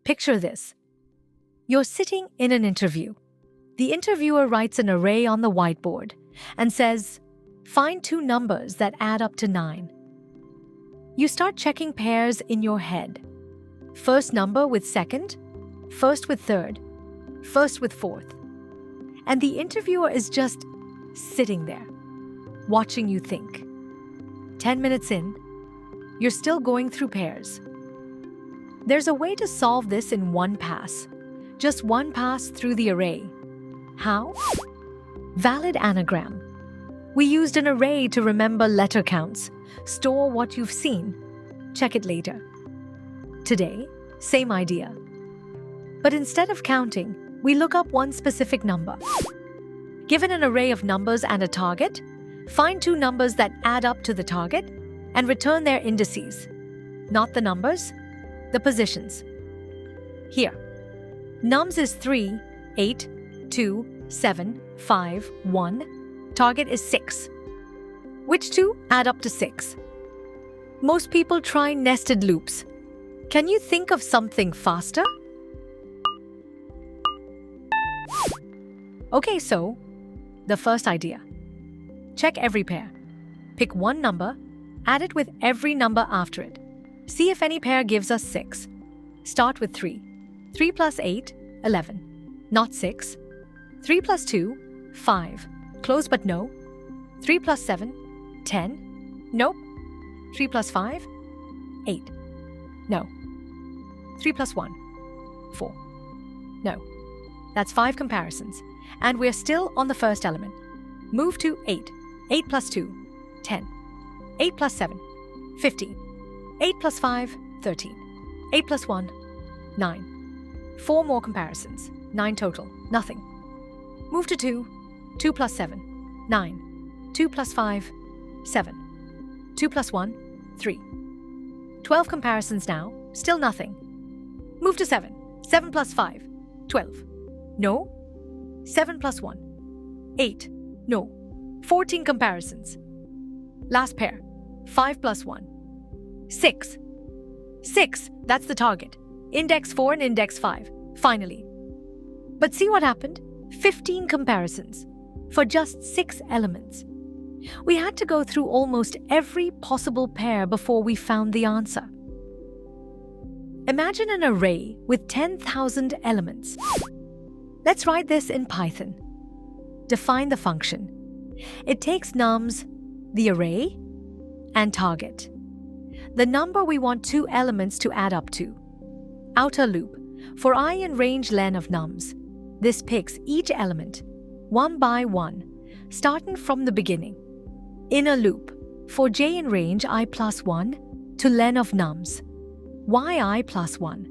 Picture this. You're sitting in an interview. The interviewer writes an array on the whiteboard and says, find two numbers that add up to 9. You start checking pairs in your head. First number with second, first with third, first with fourth. And the interviewer is just sitting there, watching you think. 10 minutes in, you're still going through pairs. There's a way to solve this in one pass. Just one pass through the array. How? Valid anagram. We used an array to remember letter counts, store what you've seen, check it later. Today, same idea. But instead of counting, we look up one specific number. Given an array of numbers and a target, find two numbers that add up to the target and return their indices. Not the numbers, the positions. Here, nums is 3, 8, 2, 7, 5, 1. Target is 6. Which two add up to 6? Most people try nested loops. Can you think of something faster? Okay, so the first idea. Check every pair. Pick one number, add it with every number after it. See if any pair gives us 6. Start with 3. 3 plus 8, 11. Not 6. 3 plus 2, 5. Close but no. 3 plus 7, 10. Nope. 3 plus 5, 8. No. 3 plus 1, 4. No. That's 5 comparisons. And we're still on the first element. Move to 8. 8 plus 2, 10. 8 plus 7, 15. 8 plus 5, 13. 8 plus 1, 9. 4 more comparisons. 9 total. Nothing. Move to 2. 2 plus 7, 9. 2 plus 5, 7. 2 plus 1, 3. 12 comparisons now. Still nothing. Move to 7. 7 plus 5, 12. No. 7 plus 1, 8. No. 14 comparisons. Last pair. 5 plus 1, 6. 6, that's the target. Index 4 and index 5, finally. But see what happened? 15 comparisons for just 6 elements. We had to go through almost every possible pair before we found the answer. Imagine an array with 10,000 elements. Let's write this in Python. Define the function. It takes nums, the array, and target. The number we want two elements to add up to. Outer loop. For I in range len of nums. This picks each element, one by one, starting from the beginning. Inner loop. For j in range I plus 1 to len of nums. Why I plus 1?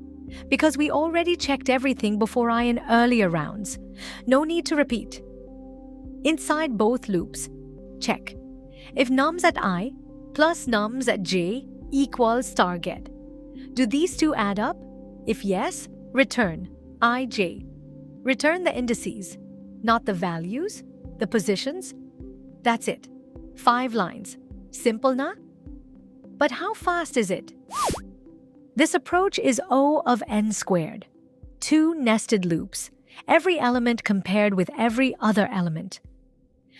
Because we already checked everything before I in earlier rounds. No need to repeat. Inside both loops, check. If nums at I plus nums at j equals target. Do these two add up? If yes, return ij. Return the indices, not the values, the positions. That's it. 5 lines. Simple na? But how fast is it? This approach is O of n squared. 2 nested loops, every element compared with every other element.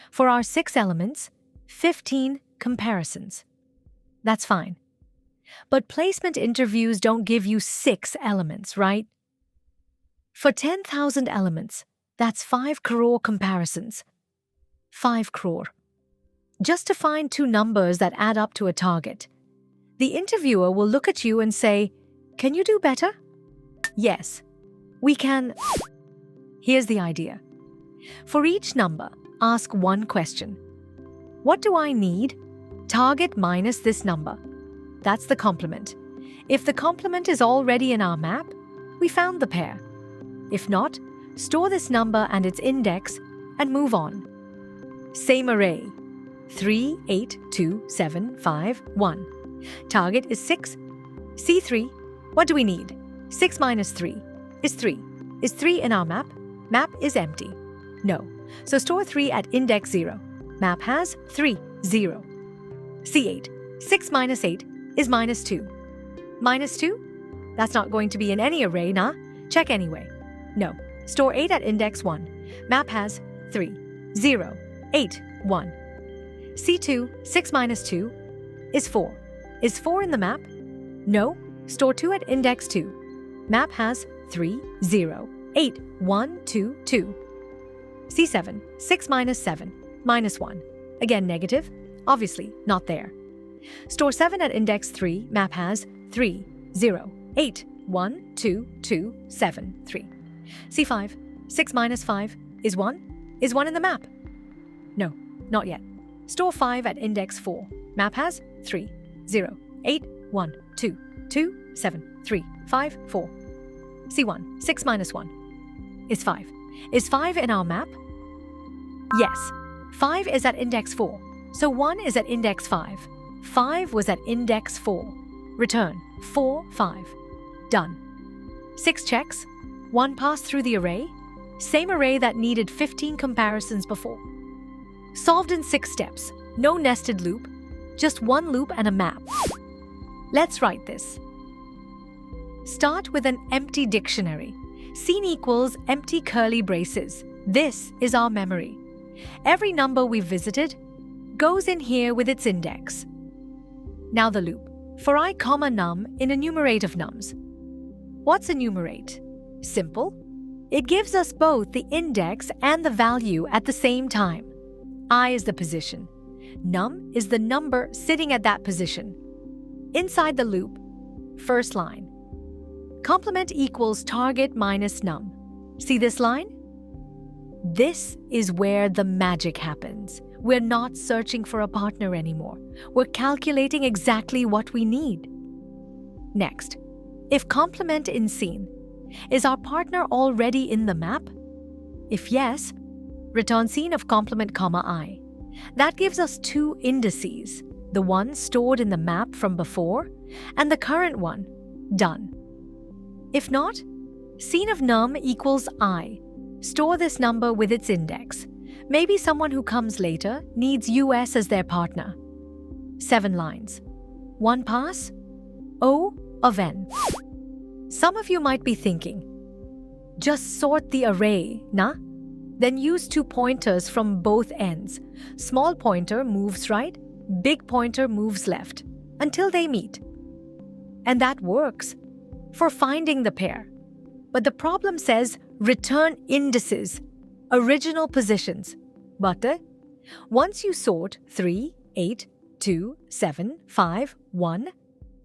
For our 6 elements, 15 comparisons. That's fine. But placement interviews don't give you 6 elements, right? For 10,000 elements, that's 5 crore comparisons. 5 crore. Just to find 2 numbers that add up to a target. The interviewer will look at you and say, "Can you do better?" Yes, we can. Here's the idea. For each number, ask one question. What do I need? Target minus this number. That's the complement. If the complement is already in our map, we found the pair. If not, store this number and its index and move on. Same array. 3, 8, 2, 7, 5, 1. Target is 6. C3. What do we need? 6 minus 3 is 3. Is 3 in our map? Map is empty. No. So store 3 at index 0. Map has 3, 0. C8. 6 minus 8 is minus 2. Minus 2? That's not going to be in any array, nah? Check anyway. No. Store 8 at index 1. Map has 3, 0, 8, 1. C2, 6 minus 2, is 4. Is 4 in the map? No. Store 2 at index 2. Map has 3, 0, 8, 1, 2, 2. C7, 6 minus 7, minus 1. Again, negative. Obviously, not there. Store 7 at index 3. Map has 3, 0, 8, 1, 2, 2, 7, 3. C5, 6 minus 5 is 1. Is 1 in the map? No, not yet. Store 5 at index 4. Map has 3, 0, 8, 1, 2, 2, 7, 3, 5, 4. C1, 6 minus 1 is 5. Is 5 in our map? Yes. 5 is at index 4, so 1 is at index 5. 5 was at index 4. Return 4, 5. Done. 6 checks. 1 passed through the array. Same array that needed 15 comparisons before. Solved in 6 steps. No nested loop. Just one loop and a map. Let's write this. Start with an empty dictionary. Scene equals empty curly braces. This is our memory. Every number we've visited goes in here with its index. Now the loop. For I, num in enumerate of nums. What's enumerate? Simple. It gives us both the index and the value at the same time. I is the position. Num is the number sitting at that position. Inside the loop, first line. Complement equals target minus num. See this line? This is where the magic happens. We're not searching for a partner anymore. We're calculating exactly what we need. Next, if complement in scene, is our partner already in the map? If yes, return scene of complement, I. That gives us 2 indices, the one stored in the map from before and the current one. Done. If not, scene of num equals I. Store this number with its index. Maybe someone who comes later needs US as their partner. 7 lines. 1 pass. O of n. Some of you might be thinking, just sort the array, nah? Then use 2 pointers from both ends. Small pointer moves right, big pointer moves left, until they meet. And that works for finding the pair. But the problem says return indices, original positions. But once you sort 3, 8, 2, 7, 5, 1,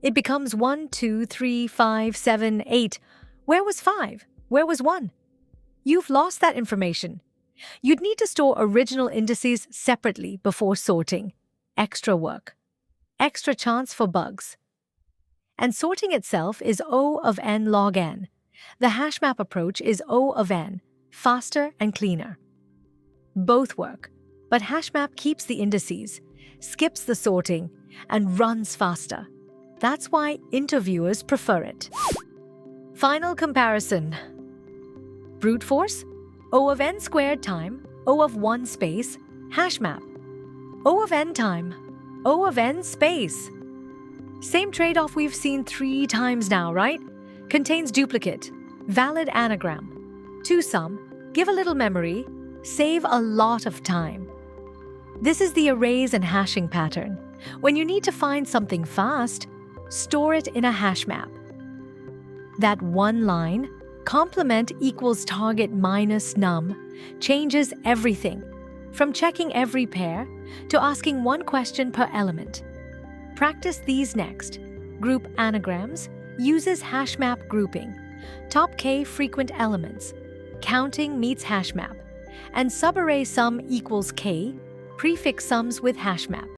it becomes 1, 2, 3, 5, 7, 8. Where was 5? Where was 1? You've lost that information. You'd need to store original indices separately before sorting. Extra work. Extra chance for bugs. And sorting itself is O of n log n. The HashMap approach is O of n, faster and cleaner. Both work, but HashMap keeps the indices, skips the sorting, and runs faster. That's why interviewers prefer it. Final comparison. Brute force, O of n squared time, O of 1 space, HashMap. O of n time, O of n space. Same trade-off we've seen 3 times now, right? Contains duplicate, valid anagram. To sum, give a little memory, save a lot of time. This is the arrays and hashing pattern. When you need to find something fast, store it in a hash map. That one line, complement equals target minus num, changes everything, from checking every pair to asking 1 question per element. Practice these next. Group anagrams uses HashMap grouping. Top k frequent elements. Counting meets HashMap. And subarray sum equals k, prefix sums with HashMap.